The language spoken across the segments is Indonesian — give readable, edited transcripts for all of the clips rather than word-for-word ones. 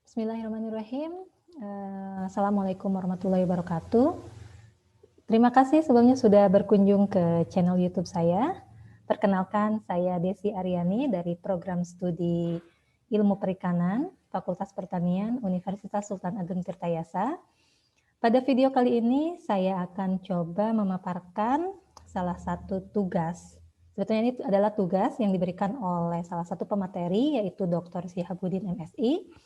Bismillahirrahmanirrahim. Assalamualaikum warahmatullahi wabarakatuh. Terima kasih sebelumnya sudah berkunjung ke channel YouTube saya. Perkenalkan, saya Desi Aryani dari Program Studi Ilmu Perikanan, Fakultas Pertanian, Universitas Sultan Ageng Tirtayasa. Pada video kali ini, saya akan coba memaparkan salah satu tugas. Sebetulnya ini adalah tugas yang diberikan oleh salah satu pemateri, yaitu Dr. Syihabuddin MSI,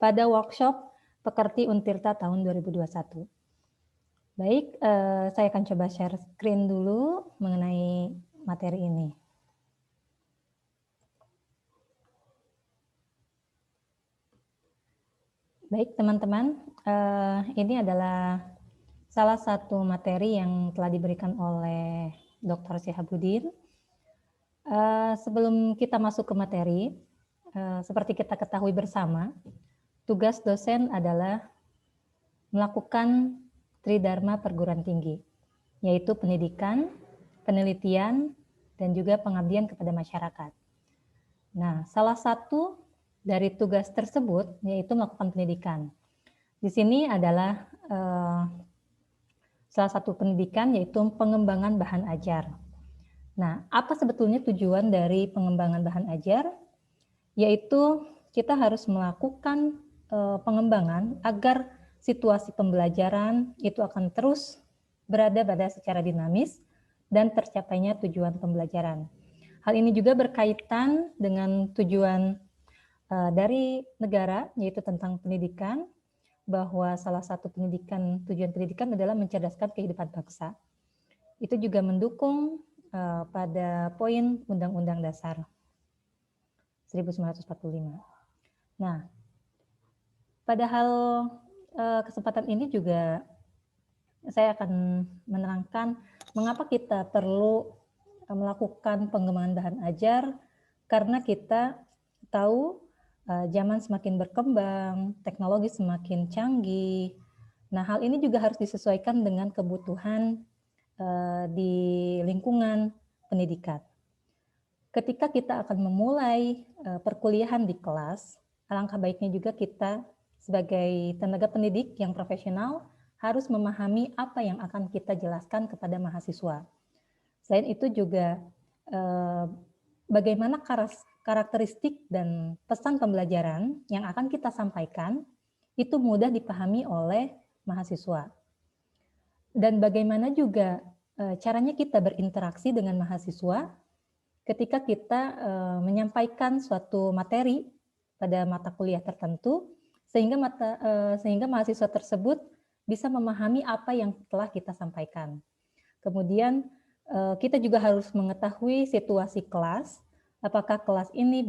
pada workshop Pekerti Untirta tahun 2021. Baik, saya akan coba share screen dulu mengenai materi ini. Baik, teman-teman, ini adalah salah satu materi yang telah diberikan oleh Dr. Syihabuddin. Sebelum kita masuk ke materi, seperti kita ketahui bersama, tugas dosen adalah melakukan Tridharma perguruan tinggi, yaitu pendidikan, penelitian, dan juga pengabdian kepada masyarakat. Nah, salah satu dari tugas tersebut yaitu melakukan pendidikan. Di sini adalah salah satu pendidikan yaitu pengembangan bahan ajar. Nah, apa sebetulnya tujuan dari pengembangan bahan ajar? Yaitu kita harus melakukan pengembangan agar situasi pembelajaran itu akan terus berada pada secara dinamis dan tercapainya tujuan pembelajaran. Hal ini juga berkaitan dengan tujuan dari negara, yaitu tentang pendidikan, bahwa salah satu tujuan pendidikan adalah mencerdaskan kehidupan bangsa. Itu juga mendukung pada poin Undang-Undang Dasar 1945. Nah, padahal kesempatan ini juga saya akan menerangkan mengapa kita perlu melakukan pengembangan bahan ajar, karena kita tahu zaman semakin berkembang, teknologi semakin canggih. Nah, hal ini juga harus disesuaikan dengan kebutuhan di lingkungan pendidikan. Ketika kita akan memulai perkuliahan di kelas, alangkah baiknya juga kita sebagai tenaga pendidik yang profesional harus memahami apa yang akan kita jelaskan kepada mahasiswa. Selain itu juga bagaimana karakteristik dan pesan pembelajaran yang akan kita sampaikan itu mudah dipahami oleh mahasiswa. Dan bagaimana juga caranya kita berinteraksi dengan mahasiswa ketika kita menyampaikan suatu materi pada mata kuliah tertentu, sehingga mahasiswa tersebut bisa memahami apa yang telah kita sampaikan. Kemudian kita juga harus mengetahui situasi kelas, apakah kelas ini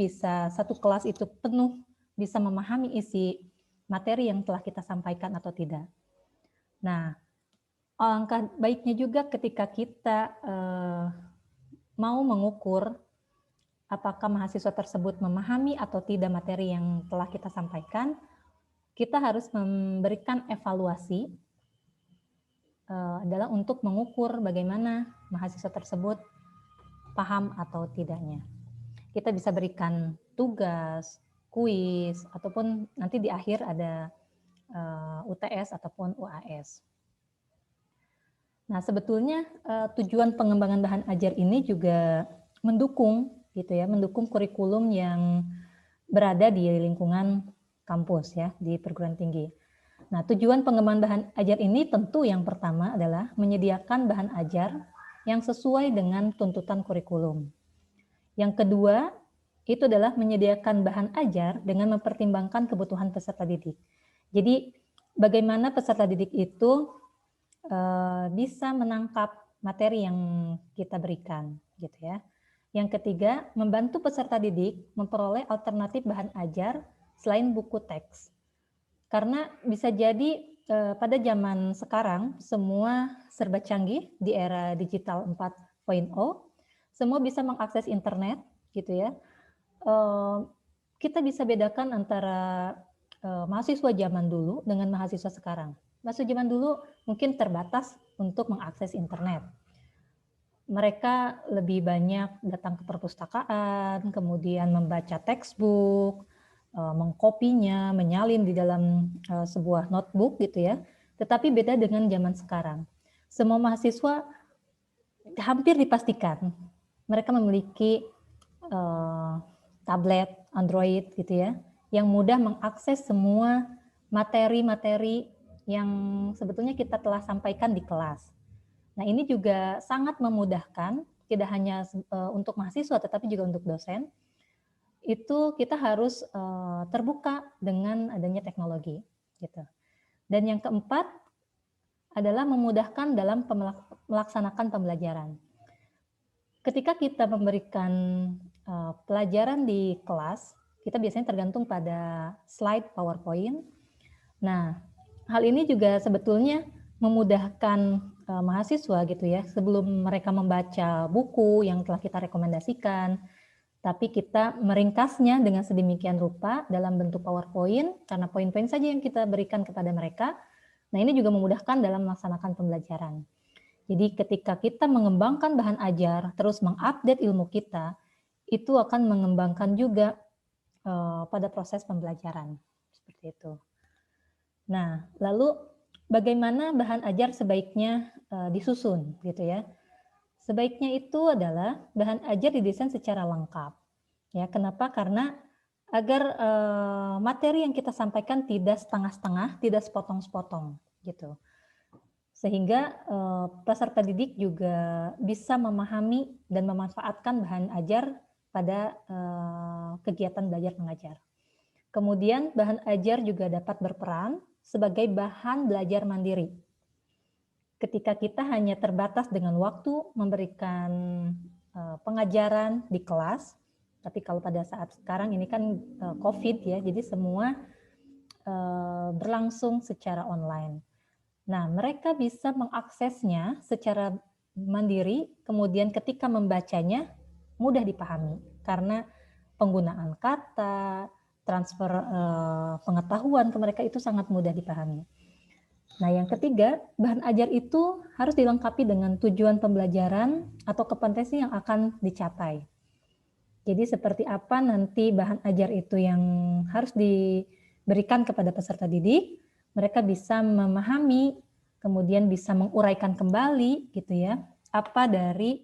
satu kelas itu penuh bisa memahami isi materi yang telah kita sampaikan atau tidak. Nah, alangkah baiknya juga ketika kita mau mengukur apakah mahasiswa tersebut memahami atau tidak materi yang telah kita sampaikan, kita harus memberikan evaluasi adalah untuk mengukur bagaimana mahasiswa tersebut paham atau tidaknya. Kita bisa berikan tugas, kuis, ataupun nanti di akhir ada UTS ataupun UAS. Nah, sebetulnya tujuan pengembangan bahan ajar ini juga mendukung kurikulum yang berada di lingkungan kampus ya, di perguruan tinggi. Nah, tujuan pengembangan bahan ajar ini tentu yang pertama adalah menyediakan bahan ajar yang sesuai dengan tuntutan kurikulum. Yang kedua, itu adalah menyediakan bahan ajar dengan mempertimbangkan kebutuhan peserta didik. Jadi, bagaimana peserta didik itu bisa menangkap materi yang kita berikan, gitu ya. Yang ketiga, membantu peserta didik memperoleh alternatif bahan ajar selain buku teks. Karena bisa jadi pada zaman sekarang semua serba canggih di era digital 4.0, semua bisa mengakses internet gitu ya. Kita bisa bedakan antara mahasiswa zaman dulu dengan mahasiswa sekarang. Mahasiswa zaman dulu mungkin terbatas untuk mengakses internet. Mereka lebih banyak datang ke perpustakaan, kemudian membaca textbook, mengkopinya, menyalin di dalam sebuah notebook gitu ya. Tetapi beda dengan zaman sekarang. Semua mahasiswa hampir dipastikan mereka memiliki tablet, Android gitu ya, yang mudah mengakses semua materi-materi yang sebetulnya kita telah sampaikan di kelas. Nah, ini juga sangat memudahkan, tidak hanya untuk mahasiswa, tetapi juga untuk dosen. Itu kita harus terbuka dengan adanya teknologi, gitu. Dan yang keempat adalah memudahkan dalam melaksanakan pembelajaran. Ketika kita memberikan pelajaran di kelas, kita biasanya tergantung pada slide PowerPoint. Nah, hal ini juga sebetulnya memudahkan mahasiswa gitu ya, sebelum mereka membaca buku yang telah kita rekomendasikan, tapi kita meringkasnya dengan sedemikian rupa dalam bentuk PowerPoint, karena poin-poin saja yang kita berikan kepada mereka. Nah, ini juga memudahkan dalam melaksanakan pembelajaran. Jadi ketika kita mengembangkan bahan ajar, terus mengupdate ilmu kita, itu akan mengembangkan juga pada proses pembelajaran. Seperti itu. Nah, lalu bagaimana bahan ajar sebaiknya disusun gitu ya? Sebaiknya itu adalah bahan ajar didesain secara lengkap. Ya, kenapa? Karena agar materi yang kita sampaikan tidak setengah-setengah, tidak sepotong-sepotong gitu. Sehingga peserta didik juga bisa memahami dan memanfaatkan bahan ajar pada kegiatan belajar mengajar. Kemudian bahan ajar juga dapat berperan sebagai bahan belajar mandiri. Ketika kita hanya terbatas dengan waktu memberikan pengajaran di kelas, tapi kalau pada saat sekarang ini kan COVID ya, jadi semua berlangsung secara online. Nah, mereka bisa mengaksesnya secara mandiri, kemudian ketika membacanya mudah dipahami karena penggunaan kata, transfer pengetahuan ke mereka itu sangat mudah dipahami. Nah, yang ketiga, bahan ajar itu harus dilengkapi dengan tujuan pembelajaran atau kompetensi yang akan dicapai. Jadi seperti apa nanti bahan ajar itu yang harus diberikan kepada peserta didik, mereka bisa memahami, kemudian bisa menguraikan kembali gitu ya, apa dari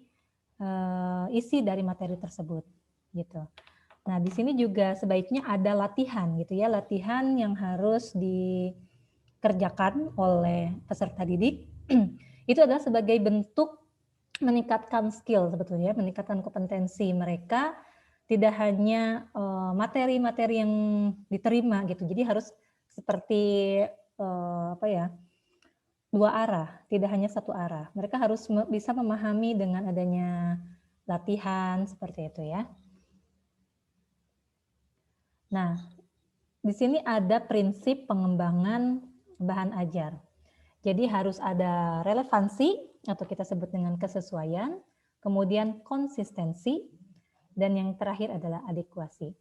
isi dari materi tersebut gitu. Nah, di sini juga sebaiknya ada latihan gitu ya, latihan yang harus dikerjakan oleh peserta didik. Itu adalah sebagai bentuk meningkatkan skill sebetulnya, meningkatkan kompetensi mereka, tidak hanya materi-materi yang diterima gitu. Jadi harus seperti dua arah, tidak hanya satu arah. Mereka harus bisa memahami dengan adanya latihan seperti itu ya. Nah, di sini ada prinsip pengembangan bahan ajar. Jadi harus ada relevansi atau kita sebut dengan kesesuaian, kemudian konsistensi, dan yang terakhir adalah adekuasi.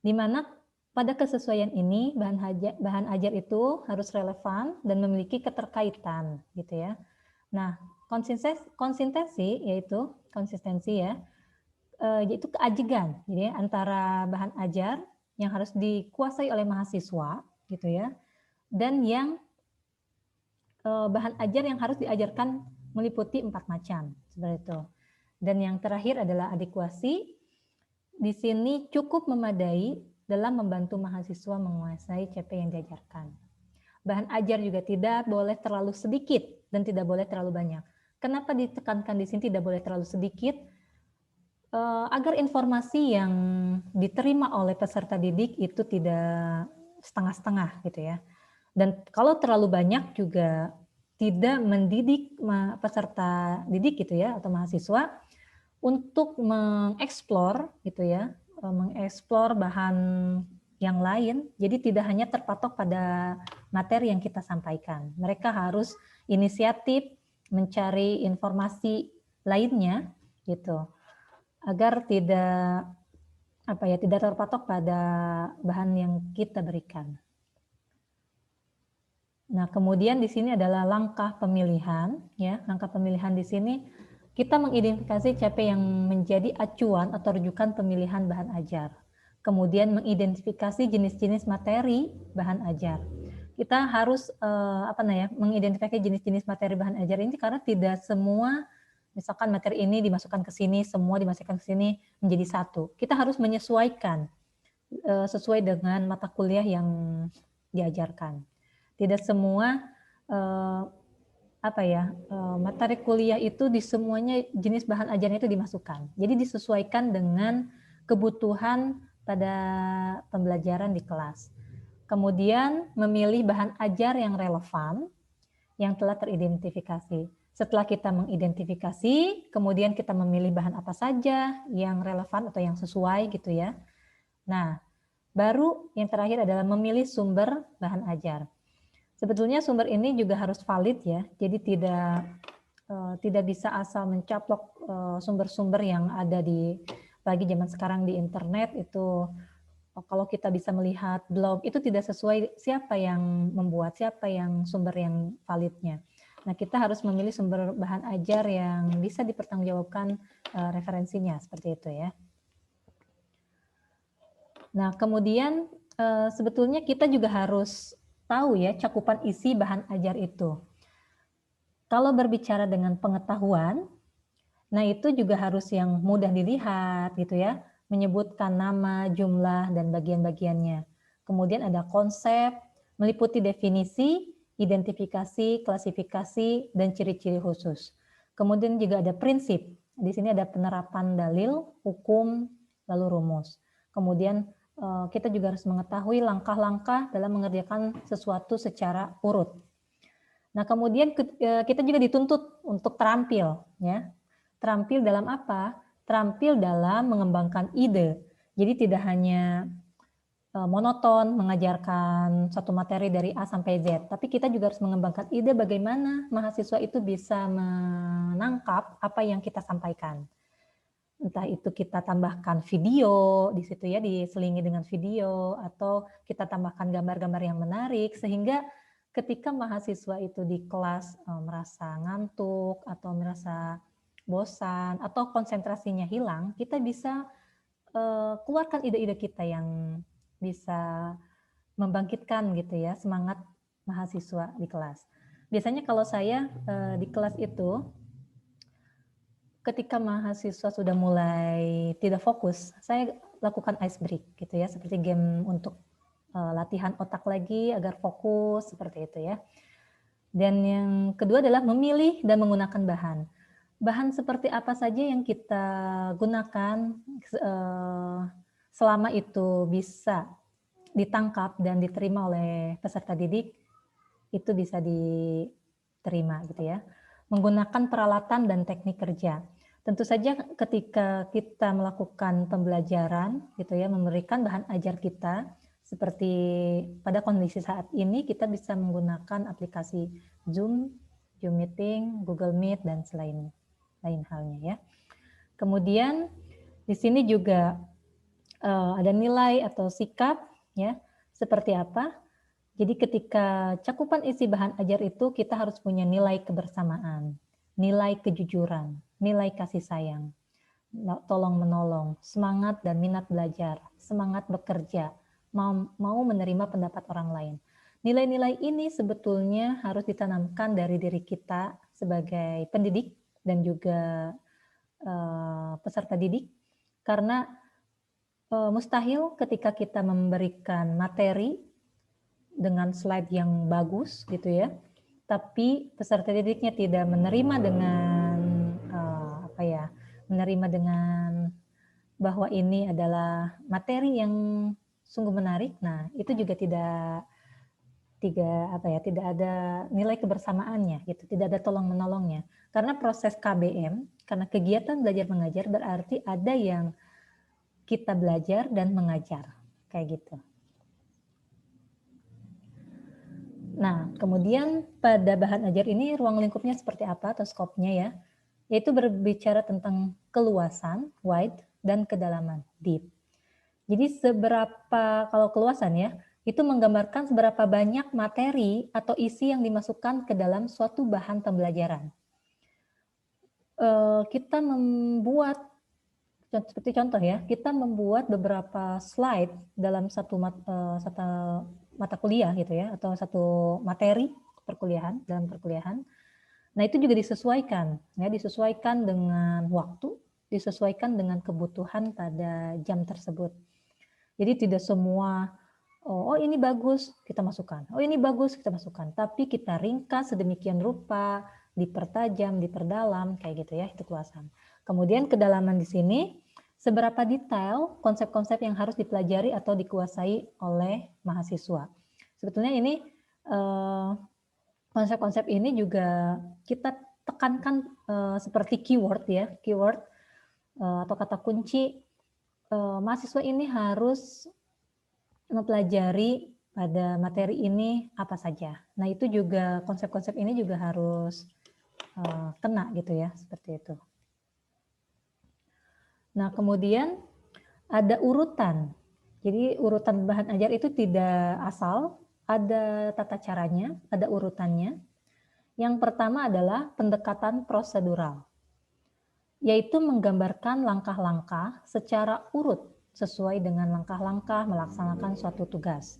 Di mana pada kesesuaian ini bahan ajar itu harus relevan dan memiliki keterkaitan gitu ya. Nah, konsistensi ya, yaitu keajegan jadi antara bahan ajar yang harus dikuasai oleh mahasiswa gitu ya, dan yang bahan ajar yang harus diajarkan meliputi 4 macam seperti itu. Dan yang terakhir adalah adekuasi. Di sini cukup memadai dalam membantu mahasiswa menguasai CP yang diajarkan. Bahan ajar juga tidak boleh terlalu sedikit dan tidak boleh terlalu banyak. Kenapa ditekankan di sini tidak boleh terlalu sedikit? Agar informasi yang diterima oleh peserta didik itu tidak setengah-setengah gitu ya. Dan kalau terlalu banyak juga tidak mendidik peserta didik gitu ya atau mahasiswa untuk mengeksplor gitu ya, mengeksplor bahan yang lain. Jadi tidak hanya terpatok pada materi yang kita sampaikan. Mereka harus inisiatif mencari informasi lainnya gitu, agar tidak tidak terpatok pada bahan yang kita berikan. Nah, kemudian di sini adalah langkah pemilihan ya. Langkah pemilihan di sini kita mengidentifikasi CP yang menjadi acuan atau rujukan pemilihan bahan ajar. Kemudian mengidentifikasi jenis-jenis materi bahan ajar. Kita harus mengidentifikasi jenis-jenis materi bahan ajar ini karena tidak semua, misalkan materi ini dimasukkan ke sini, semua dimasukkan ke sini menjadi satu. Kita harus menyesuaikan sesuai dengan mata kuliah yang diajarkan. Tidak semua materi kuliah itu di semuanya jenis bahan ajarnya itu dimasukkan. Jadi disesuaikan dengan kebutuhan pada pembelajaran di kelas. Kemudian memilih bahan ajar yang relevan, yang telah teridentifikasi. Setelah kita mengidentifikasi, kemudian kita memilih bahan apa saja yang relevan atau yang sesuai gitu ya. Nah, baru yang terakhir adalah memilih sumber bahan ajar. Sebetulnya sumber ini juga harus valid ya, jadi tidak bisa asal mencaplok sumber-sumber yang ada di apalagi zaman sekarang di internet itu. Kalau kita bisa melihat blog itu tidak sesuai siapa yang membuat, siapa yang sumber yang validnya. Nah, kita harus memilih sumber bahan ajar yang bisa dipertanggungjawabkan referensinya seperti itu ya. Nah, kemudian sebetulnya kita juga harus tahu ya cakupan isi bahan ajar itu. Kalau berbicara dengan pengetahuan, nah itu juga harus yang mudah dilihat gitu ya, menyebutkan nama, jumlah, dan bagian-bagiannya. Kemudian ada konsep, meliputi definisi, identifikasi, klasifikasi, dan ciri-ciri khusus. Kemudian juga ada prinsip. Di sini ada penerapan dalil, hukum, lalu rumus. Kemudian kita juga harus mengetahui langkah-langkah dalam mengerjakan sesuatu secara urut. Nah, kemudian kita juga dituntut untuk terampil, ya. Terampil dalam apa? Terampil dalam mengembangkan ide. Jadi tidak hanya monoton mengajarkan satu materi dari A sampai Z, tapi kita juga harus mengembangkan ide bagaimana mahasiswa itu bisa menangkap apa yang kita sampaikan. Entah itu kita tambahkan video di situ ya, diselingi dengan video, atau kita tambahkan gambar-gambar yang menarik, sehingga ketika mahasiswa itu di kelas merasa ngantuk atau merasa bosan atau konsentrasinya hilang, kita bisa keluarkan ide-ide kita yang bisa membangkitkan gitu ya semangat mahasiswa di kelas. Biasanya kalau saya di kelas itu ketika mahasiswa sudah mulai tidak fokus, saya lakukan ice break gitu ya, seperti game untuk latihan otak lagi agar fokus seperti itu ya. Dan yang kedua adalah memilih dan menggunakan bahan. Bahan seperti apa saja yang kita gunakan selama itu bisa ditangkap dan diterima oleh peserta didik, itu bisa diterima gitu ya. Menggunakan peralatan dan teknik kerja. Tentu saja ketika kita melakukan pembelajaran gitu ya, memberikan bahan ajar kita seperti pada kondisi saat ini kita bisa menggunakan aplikasi Zoom, Zoom Meeting, Google Meet dan lain halnya ya. Kemudian di sini juga ada nilai atau sikap ya, seperti apa? Jadi ketika cakupan isi bahan ajar itu kita harus punya nilai kebersamaan, nilai kejujuran, nilai kasih sayang, tolong menolong, semangat dan minat belajar, semangat bekerja, mau menerima pendapat orang lain. Nilai-nilai ini sebetulnya harus ditanamkan dari diri kita sebagai pendidik dan juga peserta didik, karena mustahil ketika kita memberikan materi dengan slide yang bagus gitu ya, tapi peserta didiknya tidak menerima dengan menerima dengan bahwa ini adalah materi yang sungguh menarik. Nah, itu juga tidak ada nilai kebersamaannya gitu, tidak ada tolong menolongnya. Karena proses KBM, karena kegiatan belajar mengajar berarti ada yang kita belajar dan mengajar kayak gitu. Nah, kemudian pada bahan ajar ini ruang lingkupnya seperti apa atau skopnya ya? Yaitu berbicara tentang keluasan, wide, dan kedalaman, deep. Jadi seberapa, kalau keluasan ya, itu menggambarkan seberapa banyak materi atau isi yang dimasukkan ke dalam suatu bahan pembelajaran. Kita membuat seperti contoh ya, kita membuat beberapa slide dalam satu mata kuliah gitu ya, atau satu materi perkuliahan, dalam perkuliahan. Nah, itu juga disesuaikan ya, disesuaikan dengan waktu, disesuaikan dengan kebutuhan pada jam tersebut. Jadi tidak semua oh ini bagus, kita masukkan. Oh ini bagus, kita masukkan. Tapi kita ringkas sedemikian rupa, dipertajam, diperdalam, kayak gitu ya, itu keluasan. Kemudian kedalaman di sini, seberapa detail konsep-konsep yang harus dipelajari atau dikuasai oleh mahasiswa. Sebetulnya ini konsep-konsep ini juga kita tekankan seperti keyword ya, keyword atau kata kunci. Mahasiswa ini harus mempelajari pada materi ini apa saja. Nah, itu juga konsep-konsep ini juga harus kena gitu ya, seperti itu. Nah, kemudian ada urutan. Jadi urutan bahan ajar itu tidak asal, ada tata caranya, ada urutannya. Yang pertama adalah pendekatan prosedural, yaitu menggambarkan langkah-langkah secara urut sesuai dengan langkah-langkah melaksanakan suatu tugas.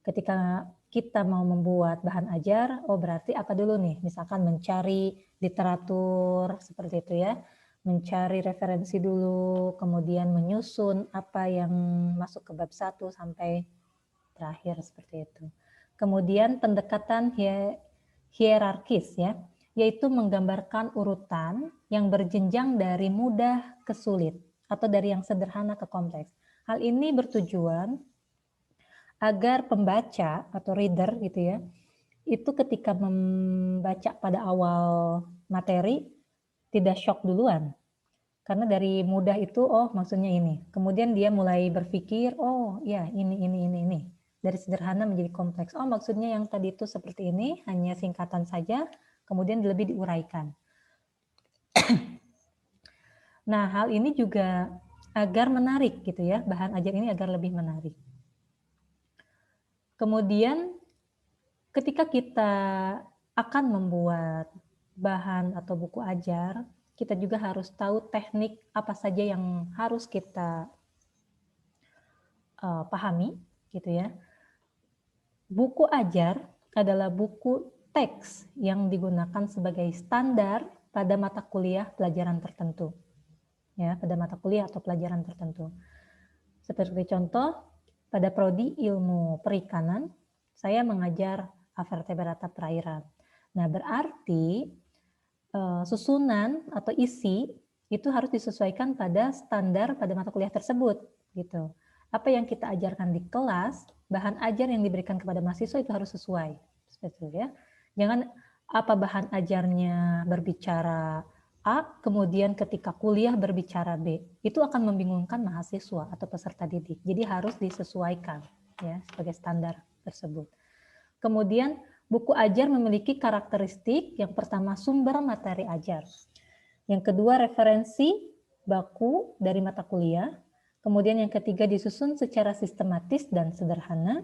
Ketika kita mau membuat bahan ajar, oh berarti apa dulu nih? Misalkan mencari literatur seperti itu ya, mencari referensi dulu, kemudian menyusun apa yang masuk ke bab 1 sampai terakhir seperti itu. Kemudian pendekatan hierarkis ya, yaitu menggambarkan urutan yang berjenjang dari mudah ke sulit atau dari yang sederhana ke kompleks. Hal ini bertujuan agar pembaca atau reader gitu ya, itu ketika membaca pada awal materi tidak shock duluan. Karena dari mudah itu, oh maksudnya ini. Kemudian dia mulai berpikir, oh ya ini. Dari sederhana menjadi kompleks. Oh maksudnya yang tadi itu seperti ini, hanya singkatan saja, kemudian lebih diuraikan. Nah, hal ini juga agar menarik gitu ya, bahan ajar ini agar lebih menarik. Kemudian ketika kita akan membuat bahan atau buku ajar, kita juga harus tahu teknik apa saja yang harus kita pahami gitu ya. Buku ajar adalah buku teks yang digunakan sebagai standar pada mata kuliah pelajaran tertentu. Ya, pada mata kuliah atau pelajaran tertentu. Seperti contoh, pada prodi ilmu perikanan, saya mengajar vertebrata perairan. Nah, berarti susunan atau isi itu harus disesuaikan pada standar pada mata kuliah tersebut, gitu. Apa yang kita ajarkan di kelas, bahan ajar yang diberikan kepada mahasiswa itu harus sesuai, seperti itu ya. Jangan apa bahan ajarnya berbicara A, kemudian ketika kuliah berbicara B, itu akan membingungkan mahasiswa atau peserta didik. Jadi harus disesuaikan ya sebagai standar tersebut. Kemudian buku ajar memiliki karakteristik yang pertama sumber materi ajar. Yang kedua referensi baku dari mata kuliah. Kemudian yang ketiga disusun secara sistematis dan sederhana.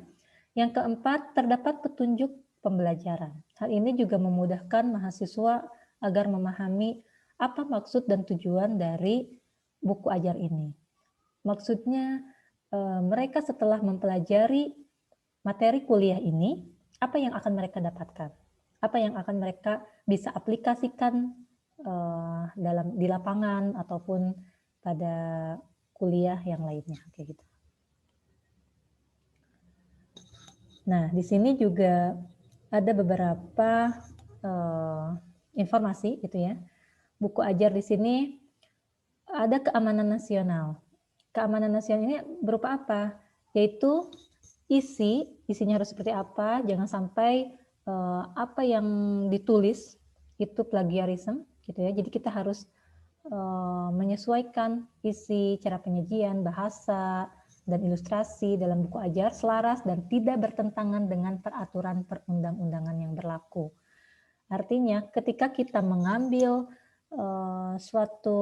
Yang keempat terdapat petunjuk pembelajaran. Hal ini juga memudahkan mahasiswa agar memahami apa maksud dan tujuan dari buku ajar ini. Maksudnya mereka setelah mempelajari materi kuliah ini, apa yang akan mereka dapatkan? Apa yang akan mereka bisa aplikasikan di lapangan ataupun pada kuliah yang lainnya kayak gitu. Nah, di sini juga ada beberapa informasi gitu ya. Buku ajar di sini ada keamanan nasional. Keamanan nasional ini berupa apa? Yaitu isinya harus seperti apa, jangan sampai apa yang ditulis itu plagiarisme gitu ya. Jadi kita harus menyesuaikan isi, cara penyajian, bahasa, dan ilustrasi dalam buku ajar selaras dan tidak bertentangan dengan peraturan perundang-undangan yang berlaku. Artinya ketika kita mengambil suatu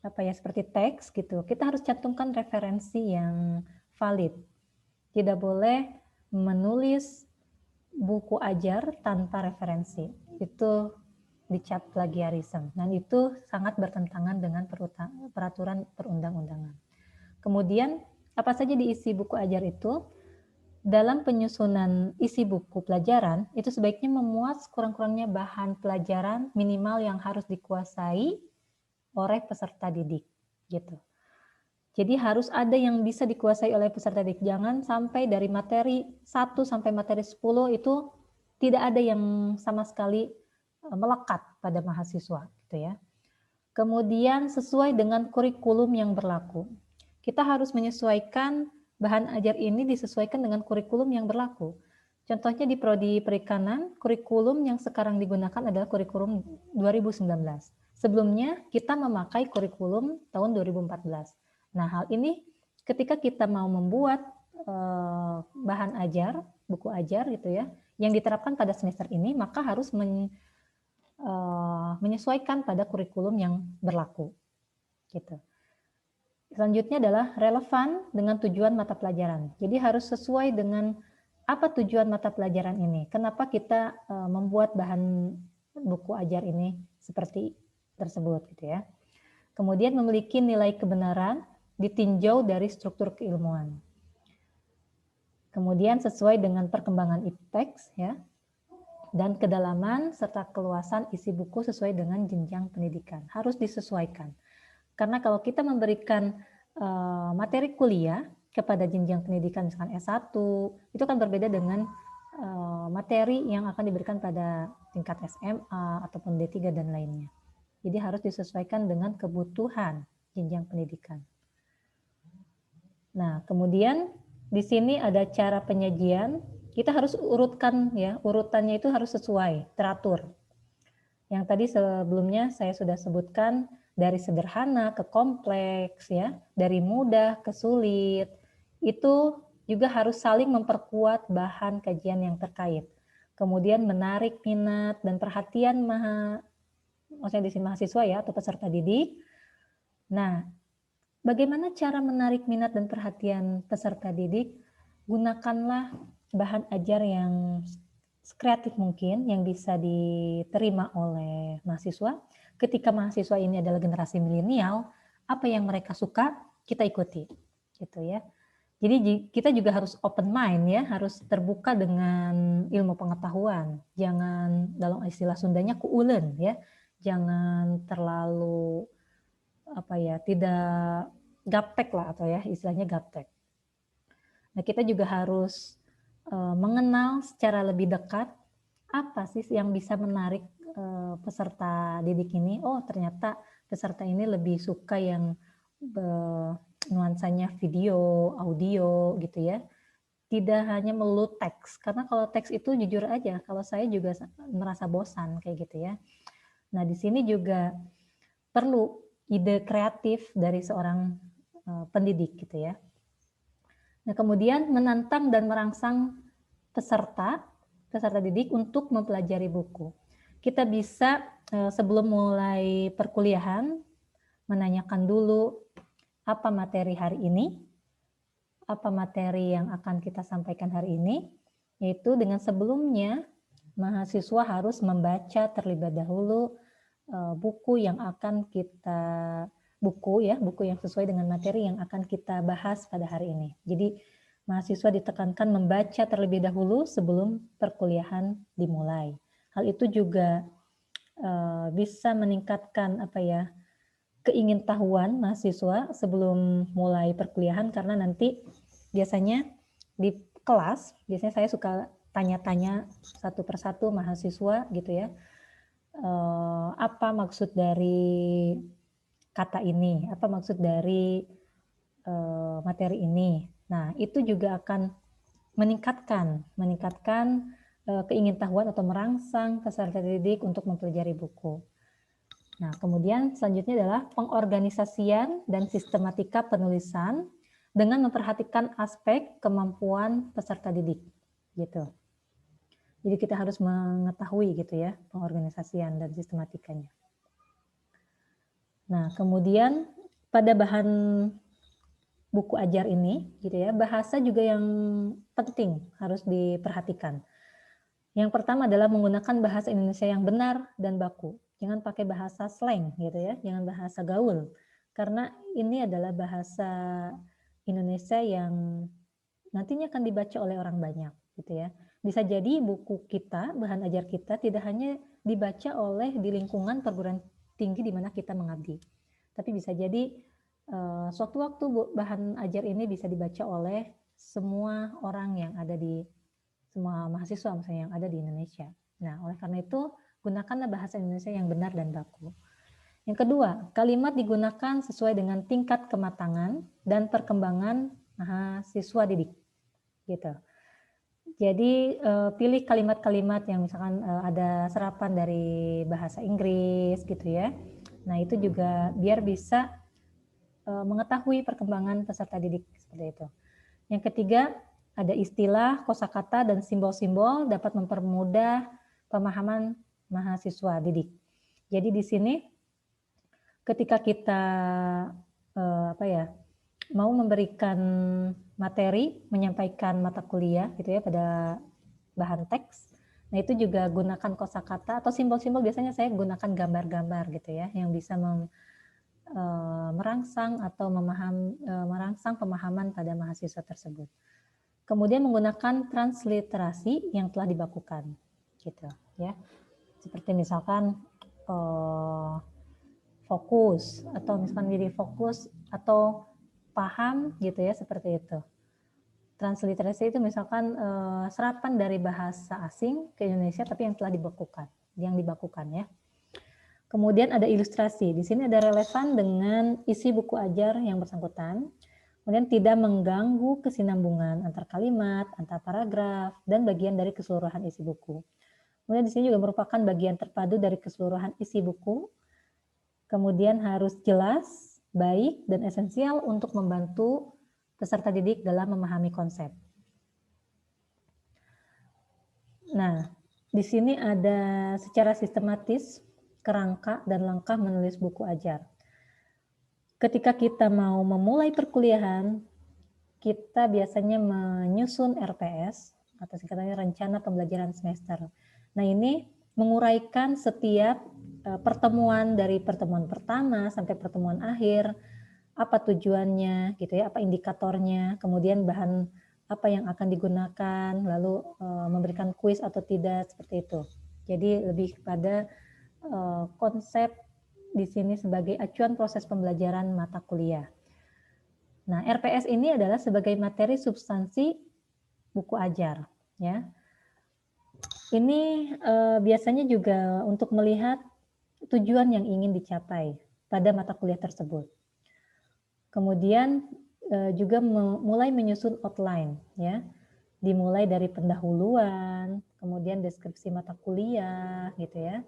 apa ya seperti teks gitu, kita harus cantumkan referensi yang valid. Tidak boleh menulis buku ajar tanpa referensi. Itu dicap plagiarisme. Dan itu sangat bertentangan dengan peraturan perundang-undangan. Kemudian, apa saja diisi buku ajar itu? Dalam penyusunan isi buku pelajaran, itu sebaiknya memuat sekurang-kurangnya bahan pelajaran minimal yang harus dikuasai oleh peserta didik. Gitu. Jadi harus ada yang bisa dikuasai oleh peserta didik. Jangan sampai dari materi 1 sampai materi 10 itu tidak ada yang sama sekali melekat pada mahasiswa, gitu ya. Kemudian sesuai dengan kurikulum yang berlaku. Kita harus menyesuaikan bahan ajar ini disesuaikan dengan kurikulum yang berlaku. Contohnya di prodi perikanan, kurikulum yang sekarang digunakan adalah kurikulum 2019. Sebelumnya kita memakai kurikulum tahun 2014. Nah, hal ini ketika kita mau membuat bahan ajar, buku ajar gitu ya, yang diterapkan pada semester ini, maka harus menyesuaikan pada kurikulum yang berlaku. Gitu. Selanjutnya adalah relevan dengan tujuan mata pelajaran. Jadi harus sesuai dengan apa tujuan mata pelajaran ini. Kenapa kita membuat bahan buku ajar ini seperti tersebut gitu ya. Kemudian memiliki nilai kebenaran ditinjau dari struktur keilmuan. Kemudian sesuai dengan perkembangan teks ya, dan kedalaman serta keluasan isi buku sesuai dengan jenjang pendidikan. Harus disesuaikan. Karena kalau kita memberikan materi kuliah kepada jenjang pendidikan misalkan S1, itu kan berbeda dengan materi yang akan diberikan pada tingkat SMA ataupun D3 dan lainnya. Jadi harus disesuaikan dengan kebutuhan jenjang pendidikan. Nah, kemudian di sini ada cara penyajian. Kita harus urutkan ya, urutannya itu harus sesuai, teratur. Yang tadi sebelumnya saya sudah sebutkan dari sederhana ke kompleks ya, dari mudah ke sulit. Itu juga harus saling memperkuat bahan kajian yang terkait. Kemudian menarik minat dan perhatian maksudnya di sini mahasiswa ya atau peserta didik. Nah, bagaimana cara menarik minat dan perhatian peserta didik? Gunakanlah bahan ajar yang kreatif mungkin, yang bisa diterima oleh mahasiswa. Ketika mahasiswa ini adalah generasi milenial, apa yang mereka suka, kita ikuti. Gitu ya. Jadi kita juga harus open mind ya, harus terbuka dengan ilmu pengetahuan. Jangan, dalam istilah Sundanya, kuulen ya. Jangan terlalu tidak gaptek lah, atau ya istilahnya gaptek. Nah, kita juga harus mengenal secara lebih dekat apa sih yang bisa menarik peserta didik ini. Oh, ternyata peserta ini lebih suka yang nuansanya video, audio gitu ya. Tidak hanya melulu teks, karena kalau teks itu jujur aja, kalau saya juga merasa bosan kayak gitu ya. Nah, di sini juga perlu ide kreatif dari seorang pendidik gitu ya. Nah, kemudian menantang dan merangsang peserta didik untuk mempelajari buku. Kita bisa sebelum mulai perkuliahan menanyakan dulu apa materi hari ini, apa materi yang akan kita sampaikan hari ini, yaitu dengan sebelumnya mahasiswa harus membaca terlebih dahulu buku yang sesuai dengan materi yang akan kita bahas pada hari ini. Jadi mahasiswa ditekankan membaca terlebih dahulu sebelum perkuliahan dimulai. Hal itu juga bisa meningkatkan keingintahuan mahasiswa sebelum mulai perkuliahan, karena nanti biasanya di kelas saya suka tanya-tanya satu persatu mahasiswa gitu ya. Apa maksud dari kata ini, apa maksud dari materi ini. Nah, itu juga akan meningkatkan keingintahuan atau merangsang peserta didik untuk mempelajari buku. Nah, kemudian selanjutnya adalah pengorganisasian dan sistematika penulisan dengan memperhatikan aspek kemampuan peserta didik, gitu. Jadi kita harus mengetahui gitu ya pengorganisasian dan sistematikanya. Nah, kemudian pada bahan buku ajar ini gitu ya, bahasa juga yang penting harus diperhatikan. Yang pertama adalah menggunakan bahasa Indonesia yang benar dan baku. Jangan pakai bahasa slang gitu ya, jangan bahasa gaul. Karena ini adalah bahasa Indonesia yang nantinya akan dibaca oleh orang banyak gitu ya. Bisa jadi buku kita, bahan ajar kita tidak hanya dibaca oleh di lingkungan perguruan tinggi di mana kita mengabdi. Tapi bisa jadi suatu waktu bahan ajar ini bisa dibaca oleh semua orang yang ada di semua mahasiswa misalnya yang ada di Indonesia. Nah, oleh karena itu gunakanlah bahasa Indonesia yang benar dan baku. Yang kedua, kalimat digunakan sesuai dengan tingkat kematangan dan perkembangan mahasiswa didik. Gitu. Jadi pilih kalimat-kalimat yang misalkan ada serapan dari bahasa Inggris gitu ya. Nah, itu juga biar bisa mengetahui perkembangan peserta didik seperti itu. Yang ketiga, ada istilah, kosakata, dan simbol-simbol dapat mempermudah pemahaman mahasiswa didik. Jadi di sini ketika kita mau memberikan materi, menyampaikan mata kuliah gitu ya pada bahan teks, nah itu juga gunakan kosakata atau simbol-simbol, biasanya saya gunakan gambar-gambar gitu ya yang bisa merangsang atau merangsang pemahaman pada mahasiswa tersebut. Kemudian menggunakan transliterasi yang telah dibakukan, gitu ya. Seperti misalkan fokus atau misalkan jadi fokus atau paham gitu ya, seperti itu. Transliterasi itu misalkan serapan dari bahasa asing ke Indonesia tapi yang telah dibakukan ya. Kemudian ada ilustrasi. Di sini ada relevan dengan isi buku ajar yang bersangkutan. Kemudian tidak mengganggu kesinambungan antar kalimat, antar paragraf, dan bagian dari keseluruhan isi buku. Kemudian di sini juga merupakan bagian terpadu dari keseluruhan isi buku. Kemudian harus jelas, baik, dan esensial untuk membantu peserta didik dalam memahami konsep. Nah, di sini ada secara sistematis kerangka dan langkah menulis buku ajar. Ketika kita mau memulai perkuliahan, kita biasanya menyusun RPS atau singkatannya rencana pembelajaran semester. Nah, ini menguraikan setiap pertemuan dari pertemuan pertama sampai pertemuan akhir, apa tujuannya gitu ya, apa indikatornya, kemudian bahan apa yang akan digunakan, lalu memberikan kuis atau tidak, seperti itu. Jadi lebih pada konsep di sini sebagai acuan proses pembelajaran mata kuliah. Nah, RPS ini adalah sebagai materi substansi buku ajar, ya. Ini biasanya juga untuk melihat tujuan yang ingin dicapai pada mata kuliah tersebut. Kemudian juga mulai menyusun outline, ya. Dimulai dari pendahuluan, kemudian deskripsi mata kuliah, gitu ya.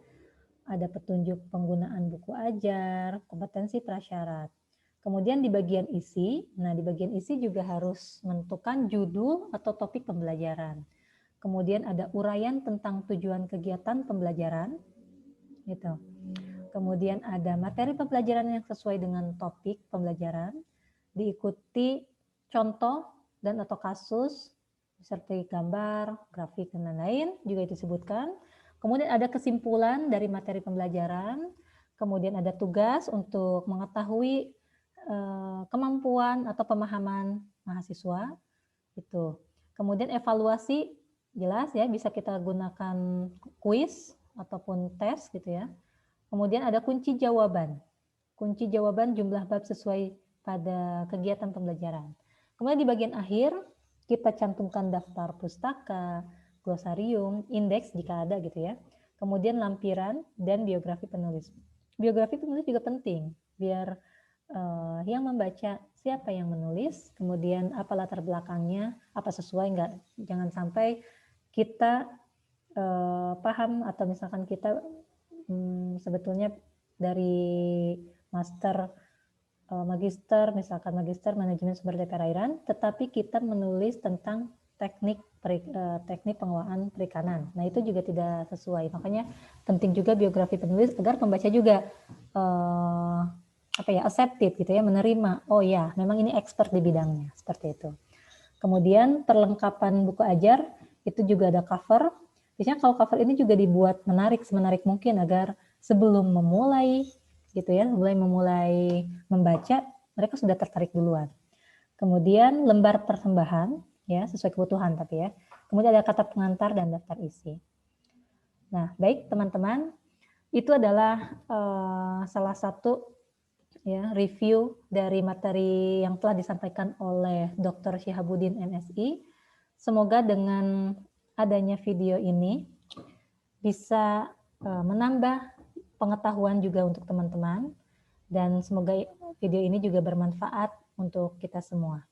Ada petunjuk penggunaan buku ajar, kompetensi prasyarat. Kemudian di bagian isi, nah di bagian isi juga harus menentukan judul atau topik pembelajaran. Kemudian ada uraian tentang tujuan kegiatan pembelajaran, gitu. Kemudian ada materi pembelajaran yang sesuai dengan topik pembelajaran, diikuti contoh dan atau kasus seperti gambar, grafik, dan lain-lain juga disebutkan. Kemudian ada kesimpulan dari materi pembelajaran, kemudian ada tugas untuk mengetahui kemampuan atau pemahaman mahasiswa, itu. Kemudian evaluasi, jelas ya, bisa kita gunakan kuis ataupun tes gitu ya. Kemudian ada kunci jawaban jumlah bab sesuai pada kegiatan pembelajaran. Kemudian di bagian akhir kita cantumkan daftar pustaka, glosarium, indeks jika ada gitu ya. Kemudian lampiran dan biografi penulis. Biografi penulis juga penting biar yang membaca siapa yang menulis, kemudian apa latar belakangnya, apa sesuai enggak. Jangan sampai kita paham atau misalkan kita sebetulnya dari magister, misalkan magister manajemen sumber daya perairan, tetapi kita menulis tentang teknik pengelolaan perikanan. Nah, itu juga tidak sesuai. Makanya penting juga biografi penulis agar pembaca juga accepted gitu ya, menerima. Oh ya, memang ini expert di bidangnya, seperti itu. Kemudian perlengkapan buku ajar itu juga ada cover. Biasanya kalau cover ini juga dibuat menarik, semenarik mungkin agar sebelum memulai gitu ya, memulai membaca, mereka sudah tertarik duluan. Kemudian lembar persembahan ya, sesuai kebutuhan tapi ya. Kemudian ada kata pengantar dan daftar isi. Nah, baik teman-teman, itu adalah salah satu ya review dari materi yang telah disampaikan oleh Dr. Syihabuddin MSI. Semoga dengan adanya video ini bisa menambah pengetahuan juga untuk teman-teman dan semoga video ini juga bermanfaat untuk kita semua.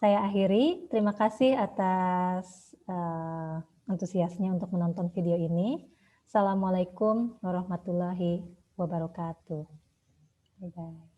Saya akhiri, terima kasih atas antusiasnya untuk menonton video ini. Assalamualaikum warahmatullahi wabarakatuh. Bye-bye.